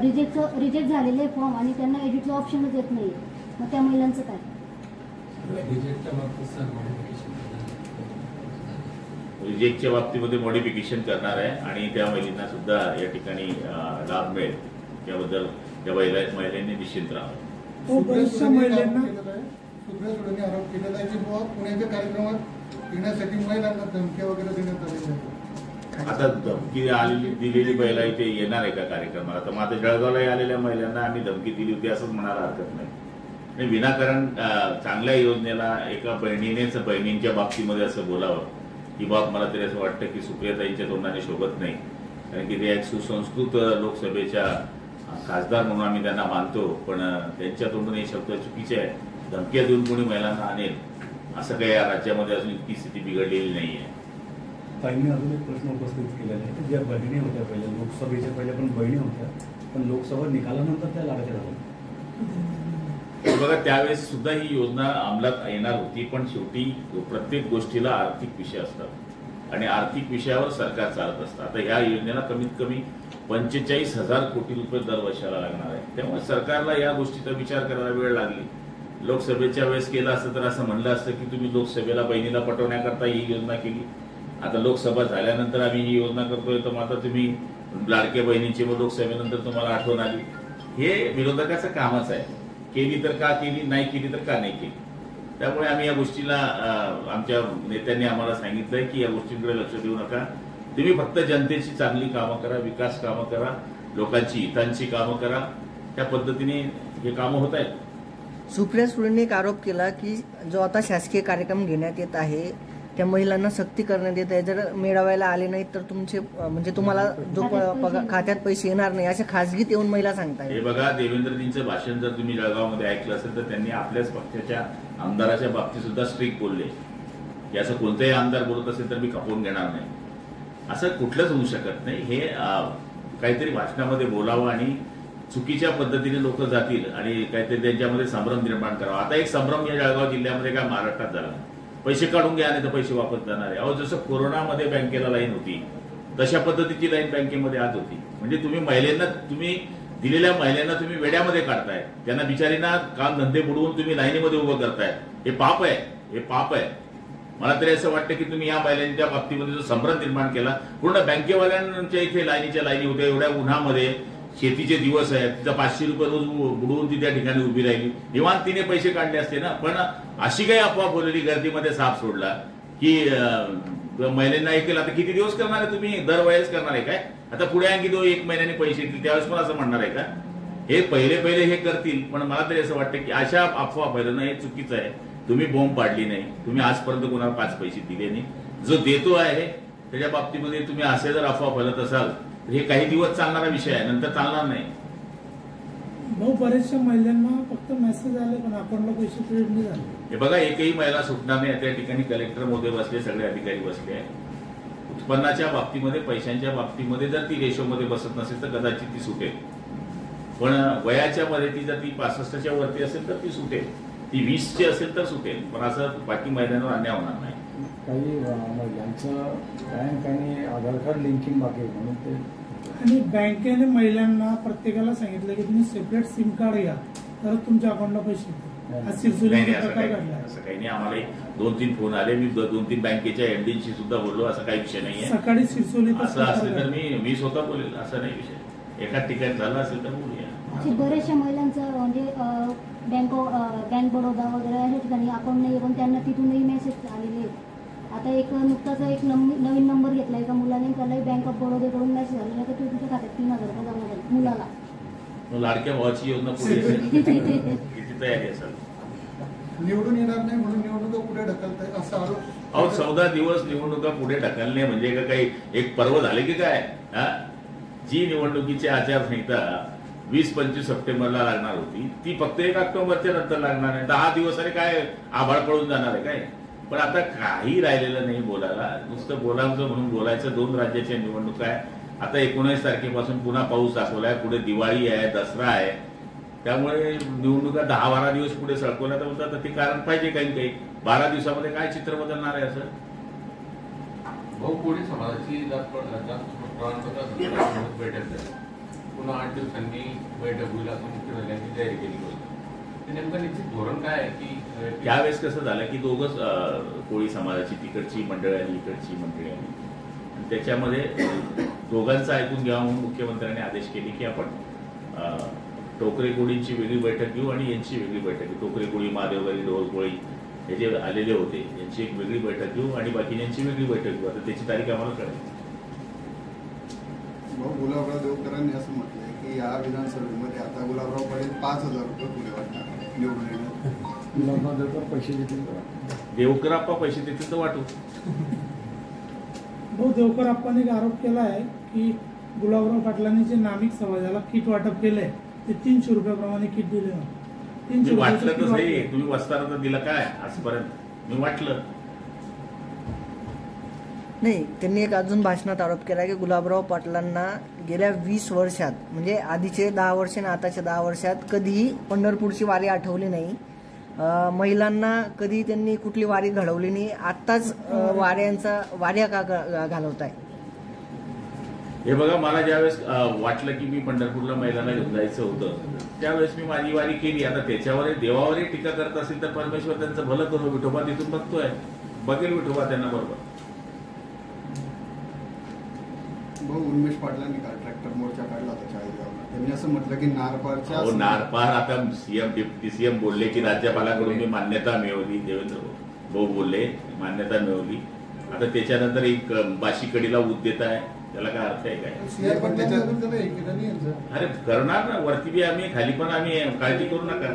Reject झालेले form आणि त्यांना एडिटचं ऑप्शनच येत नाही, मग त्या महिलांचं काय? रिजेक्टच्या बाबतीमध्ये मॉडिफिकेशन करणार आहे आणि त्या महिलांना सुद्धा या ठिकाणी लाभ मिळेल, त्याबद्दल त्या महिलांनी निश्चिंत राहावं. बऱ्याचशा महिलांना आरोप केलेला आहे की पुण्याच्या कार्यक्रमात येण्यासाठी महिलांना धमक्या वगैरे देण्यात आलेल्या आहेत. आता धमकी दिलेली महिला इथे येणार आहे का कार्यक्रमाला? तर माझ्या जळगावला आलेल्या महिलांना आम्ही धमकी दिली होती असंच म्हणायला हरकत नाही. आणि विनाकारण चांगल्या योजनेला एका बहिणींच्या बाबतीमध्ये असं बोलावं की बाब, मला तरी असं वाटतं की सुप्रियाताईंच्या तोंडाने शोभत नाही. कारण की ते एक सुसंस्कृत लोकसभेच्या खासदार म्हणून आम्ही त्यांना मानतो, पण त्यांच्या तोंडून हे शब्द चुकीचे आहे. धमक्या देऊन कोणी महिलांना आणेल असं काही या राज्यामध्ये अजून इतकी स्थिती बिघडलेली नाही आहे. ताईंनी अजून एक प्रश्न उपस्थित केलेला आहे की ज्या बहिणी होत्या पहिल्या लोकसभेच्या पहिल्या पण बहिणी होत्या, पण लोकसभा निकालानंतर त्या लागायच्या झाल्या. बघा, त्यावेळेस सुद्धा ही योजना अंमलात येणार होती, पण शेवटी प्रत्येक गोष्टीला आर्थिक विषय असतात आणि आर्थिक विषयावर सरकार चालत असतं. आता ह्या योजनेला कमीत कमी 45,000 कोटी रुपये दरवर्षाला लागणार आहे. त्यामुळे सरकारला या गोष्टीचा विचार करायला वेळ लागली. लोकसभेच्या वेळेस केलं असतं तर असं म्हणलं असतं की तुम्ही लोकसभेला बहिणीला पटवण्याकरता ही योजना केली, आता लोकसभा झाल्यानंतर आम्ही ही योजना करतोय, तर आता तुम्ही लाडक्या बहिणींची व लोकसभेनंतर तुम्हाला आठवण आली. हे विरोधकाचं कामच आहे. केली तर का केली, नाही केली तर का नाही केली. त्यामुळे आम्ही या गोष्टीला आमच्या नेत्यांनी आम्हाला सांगितलंय की या गोष्टींकडे लक्ष देऊ नका. तुम्ही फक्त जनतेची चांगली कामं करा, विकास कामं करा, लोकांची हितांची कामं करा. त्या पद्धतीने हे कामं होत आहेत. सुप्रिया सुळेंनी एक आरोप केला की जो आता शासकीय कार्यक्रम घेण्यात येत आहे त्या महिलांना सक्ती करण्यात येत आहे. जर मेळाव्याला आले नाही तर तुमचे म्हणजे तुम्हाला जो खात्यात पैसे येणार नाही असे खासगीत येऊन महिला सांगताय. हे बघा, देवेंद्रजींचं भाषण जर तुम्ही जळगावमध्ये ऐकलं असेल तर त्यांनी आपल्याच पक्षाच्या आमदाराच्या बाबतीत सुद्धा स्ट्रिक्ट बोलले की असं कोणताही आमदार बोलत असेल तर मी खपवून घेणार नाही. असं कुठलंच होऊ शकत नाही. हे काहीतरी भाषणामध्ये बोलावं आणि चुकीच्या पद्धतीने लोक जातील आणि काहीतरी त्यांच्यामध्ये संभ्रम निर्माण करावा. आता एक संभ्रम या जळगाव जिल्ह्यामध्ये काय महाराष्ट्रात झाला, पैसे काढून घ्या नाही तर पैसे वापस जाणार आहे. अहो, जसं कोरोनामध्ये बँकेला लाईन होती तशा पद्धतीची लाईन बँकेमध्ये आत होती. म्हणजे तुम्ही दिलेल्या महिलांना तुम्ही वेड्यामध्ये काढताय, त्यांना बिचारींना काम धंदे बुडवून तुम्ही लाईनीमध्ये उभं करताय. हे पाप आहे, हे पाप आहे. मला तरी असं वाटतं की तुम्ही या महिलांच्या बाबतीमध्ये जो संभ्रम निर्माण केला, पूर्ण बँकेवाल्यांच्या इथे लाईनीच्या लाईनी होत्या. एवढ्या उन्हामध्ये शेतीचे दिवस आहेत, तिचा 500 रुपये रोज बुडवून ती त्या ठिकाणी उभी राहिली. निवांत तिने पैसे काढले असते ना. पण अशी काही अफवा बोललेली, गर्दीमध्ये साप सोडला की महिलांना हे केलं. आता किती दिवस करणार आहे तुम्ही? दरवेळेस करणार आहे काय? आता पुढे आणखी 1 महिन्याने पैसे येतील त्यावेळेस पण असं म्हणणार आहे का? हे पहिले हे करतील. पण मला तरी असं वाटतं की अशा अफवा फैलणं हे चुकीचं आहे. तुम्ही बॉम्ब पाडली नाही, तुम्ही आजपर्यंत कोणाला 5 पैसे दिले नाही. जो देतो आहे त्याच्या बाबतीमध्ये तुम्ही असे जर अफवा फैलत असाल तर हे काही दिवस चालणारा विषय आहे, नंतर चालणार नाही. भाऊ, बऱ्याचशा महिलांना फक्त मेसेज आले पण अकाउंटला पैसे क्रेडिट नाही झाले. हे बघा, एकही महिला सुटणार नाही. त्या ठिकाणी कलेक्टर मोदी बसले, सगळे अधिकारी बसले आहे. उत्पन्नाच्या बाबतीमध्ये, पैशांच्या बाबतीमध्ये जर ती रेशोमध्ये बसत नसेल तर कदाचित ती सुटेल. पण वयाच्या मध्ये ती जर ती 65च्या वरती असेल तर ती सुटेल, ती 20ची असेल तर सुटेल. पण असं बाकी महिलांवर अन्याय होणार नाही. काही महिलांचं बँक आणि आधार कार्ड लिंकिंग बाकी म्हणून ते, आणि बँकेने महिलांना प्रत्येकाला सांगितलं की तुम्ही सेपरेट सिम कार्ड घ्या तर तुमच्या अकाउंटला पैसे असं काही नाही. आम्हाला 2-3 फोन आले. मी 2-3 बँकेच्या एमडीशी सुद्धा बोललो. असं काही विषय नाहीये. सकाळी सिरसोली असं असेल तर मी स्वतः बोलेल, असं नाही विषय. एका ठिकाणी झालं असेल तर बोलूया. बऱ्याचशा महिलांचं म्हणजे बँक बडोदा वगैरे अशा ठिकाणी अकाउंट नाही, पण त्यांना तिथूनही मेसेज आलेले आहेत. आता नुकताच एक नवीन नंबर घेतला एका मुलाने, त्याला बँक ऑफ बडोदाकडून मेसेज आलेला तर तुझ्या खात्यात 3,000 रुपये जमा झाले मुलाला. लाडक्या भावाची योजना पुढे किती तयारी असेल. निवडून येणार नाही म्हणून निवडणुका पुढे ढकलताय असा आरोप. अहो, 14 दिवस निवडणुका पुढे ढकलणे म्हणजे का काही एक पर्व झाले की काय? जी निवडणुकीची आचारसंहिता 20-25 सप्टेंबरला लागणार होती ती फक्त 1 ऑक्टोबरच्या नंतर लागणार आहे. 10 दिवस अरे काय आभाळ पडून जाणार आहे काय? पण आता काही राहिलेलं नाही बोलायला. नुसतं बोलायचं म्हणून बोलायचं. 2 राज्याच्या निवडणुका आहे. आता 19 तारखेपासून पुन्हा पाऊस दाखवलाय, पुढे दिवाळी आहे, दसरा आहे. त्यामुळे निवडणुका 10-12 दिवस पुढे सरकवल्या तर होतात. ते कारण पाहिजे काही 12 दिवसामध्ये काय चित्र बदलणार आहे असं. भाऊ, कोळी समाजाची जास्त प्रमाणपत्र बैठक झाली, पुन्हा 8 दिवसांनी बैठक होईल असं मुख्यमंत्र्यांनी जाहीर केली होती. ते नेमकं निश्चित धोरण काय आहे की त्यावेळेस कसं झालं की दोघंच कोळी समाजाची तिकडची मंडळी आणि इकडची मंडळी आली आणि त्याच्यामध्ये दोघांचं ऐकून घ्यावं म्हणून मुख्यमंत्र्यांनी आदेश केले की आपण टोकरे कोळींची वेगळी बैठक घेऊ आणि यांची वेगळी बैठक घेऊ. टोकरे कोळी, महादेवगरी, ढोल कोळी हे जे आलेले होते यांची एक वेगळी बैठक घेऊ आणि बाकीच्यांची वेगळी बैठक घेऊ. आता त्याची तारीख आम्हाला कळेल. गुलाबराव देवकरांनी असं म्हटलंय की या विधानसभेमध्ये आता गुलाबराव पडेल 5,000 रुपये पुढे वाटणार निवडून येणार. गुलाबराव देवकर पैसे देतील का? देवकराप्पा पैसे देतील तर वाटू. भाऊ, देवकर आप्पांनी एक आरोप केला आहे की गुलाबराव पाटलांनी जे नामिक समाजाला किट वाटप केलंय ते 300 रुपयाप्रमाणे किट दिले. मी वाटलं तर सही, तुम्ही वस्तारा तर दिला काय आजपर्यंत? मी वाटलं नाही. त्यांनी एक अजून भाषणात आरोप केला की गुलाबराव पाटलांना गेल्या 20 वर्षात म्हणजे आधीचे 10 वर्ष आणि आताच्या 10 वर्षात कधीही पंढरपूरची वारी आठवली नाही. महिलांना कधी त्यांनी कुठली वारी घडवली नाही. आत्ताच वाऱ्या का घालवताय? हे बघा, मला ज्यावेळेस वाटलं की मी पंढरपूरला महिलांना घेऊन जायचं होतं त्यावेळेस मी माझी वारी केली. आता त्याच्यावर देवावरही टीका करत असेल तर परमेश्वर त्यांचं भलं करू. विठोबा तिथून बघतोय, बघेल विठोबा त्यांना बरोबर. भाऊ, उन्मेष पाटलांनी काल ट्रॅक्टर मोर्चा काढला होता चाळीसगावला. त्यांनी असं म्हटलं की नारपारच्या नारपार आता डिप्टी सीएम बोलले की राज्यपालाकडून मी मान्यता मिळवली. देवेंद्र भाऊ बोलले मान्यता मिळवली. आता त्याच्यानंतर एक बाशीकडीला उद देत आहे, त्याला काय अर्थ आहे काय? CR पण त्याच्या- अरे करणार ना, वरती बी आम्ही, खाली पण आम्ही, काळजी करू नका.